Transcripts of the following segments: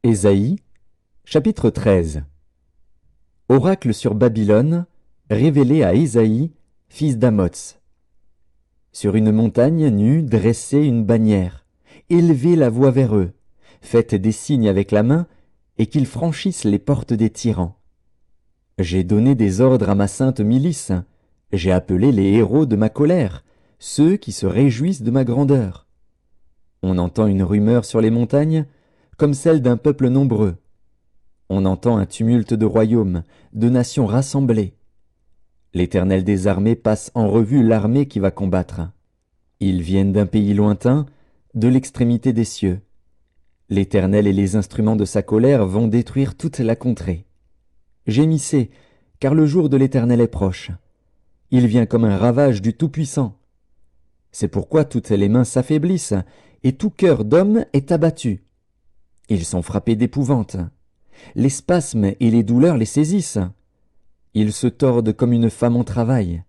Ésaïe, chapitre 13. Oracle sur Babylone, révélé à Ésaïe, fils d'Amoz. Sur une montagne nue, dressez une bannière, élevez la voix vers eux, faites des signes avec la main, et qu'ils franchissent les portes des tyrans. J'ai donné des ordres à ma sainte milice, j'ai appelé les héros de ma colère, ceux qui se réjouissent de ma grandeur. On entend une rumeur sur les montagnes, comme celle d'un peuple nombreux. On entend un tumulte de royaumes, de nations rassemblées. L'Éternel des armées passe en revue l'armée qui va combattre. Ils viennent d'un pays lointain, de l'extrémité des cieux. L'Éternel et les instruments de sa colère vont détruire toute la contrée. Gémissez, car le jour de l'Éternel est proche. Il vient comme un ravage du Tout-Puissant. C'est pourquoi toutes les mains s'affaiblissent, et tout cœur d'homme est abattu. Ils sont frappés d'épouvante. Les spasmes et les douleurs les saisissent. Ils se tordent comme une femme en travail.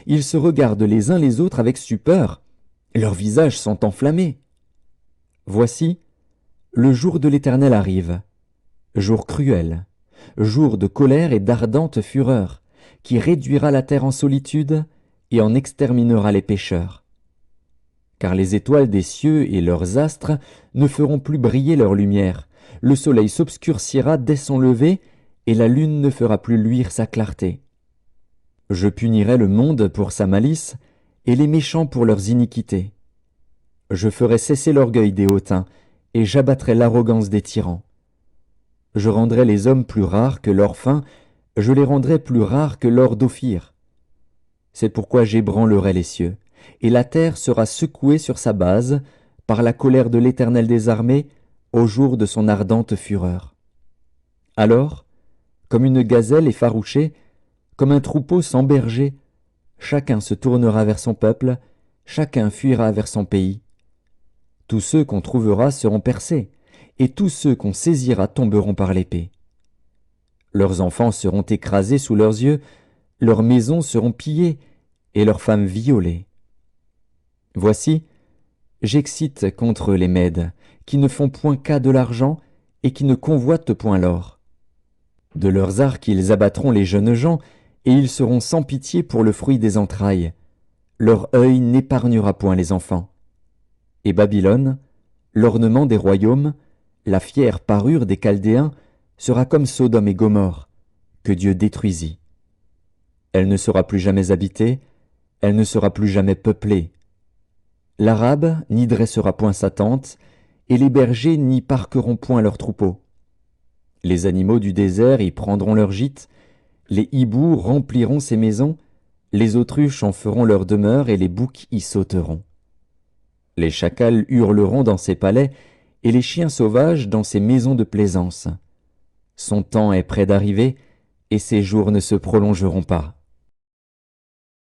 Ils se regardent les uns les autres avec stupeur. Leurs visages sont enflammés. Voici, le jour de l'Éternel arrive, jour cruel, jour de colère et d'ardente fureur, qui réduira la terre en solitude et en exterminera les pécheurs. Car les étoiles des cieux et leurs astres ne feront plus briller leur lumière, le soleil s'obscurcira dès son lever, et la lune ne fera plus luire sa clarté. Je punirai le monde pour sa malice, et les méchants pour leurs iniquités. Je ferai cesser l'orgueil des hautains, et j'abattrai l'arrogance des tyrans. Je rendrai les hommes plus rares que l'or fin, je les rendrai plus rares que l'or d'Ophir. C'est pourquoi j'ébranlerai les cieux, et la terre sera secouée sur sa base, par la colère de l'Éternel des armées, au jour de son ardente fureur. Alors, comme une gazelle effarouchée, comme un troupeau sans berger, chacun se tournera vers son peuple, chacun fuira vers son pays. Tous ceux qu'on trouvera seront percés, et tous ceux qu'on saisira tomberont par l'épée. Leurs enfants seront écrasés sous leurs yeux, leurs maisons seront pillées, et leurs femmes violées. Voici, j'excite contre les Mèdes, qui ne font point cas de l'argent, et qui ne convoitent point l'or. De leurs arcs ils abattront les jeunes gens, et ils seront sans pitié pour le fruit des entrailles. Leur œil n'épargnera point les enfants. Et Babylone, l'ornement des royaumes, la fière parure des Chaldéens, sera comme Sodome et Gomorrhe, que Dieu détruisit. Elle ne sera plus jamais habitée, elle ne sera plus jamais peuplée. L'Arabe n'y dressera point sa tente, et les bergers n'y parqueront point leurs troupeaux. Les animaux du désert y prendront leur gîte, les hiboux rempliront ses maisons, les autruches en feront leur demeure, et les boucs y sauteront. Les chacals hurleront dans ses palais, et les chiens sauvages dans ses maisons de plaisance. Son temps est près d'arriver, et ses jours ne se prolongeront pas.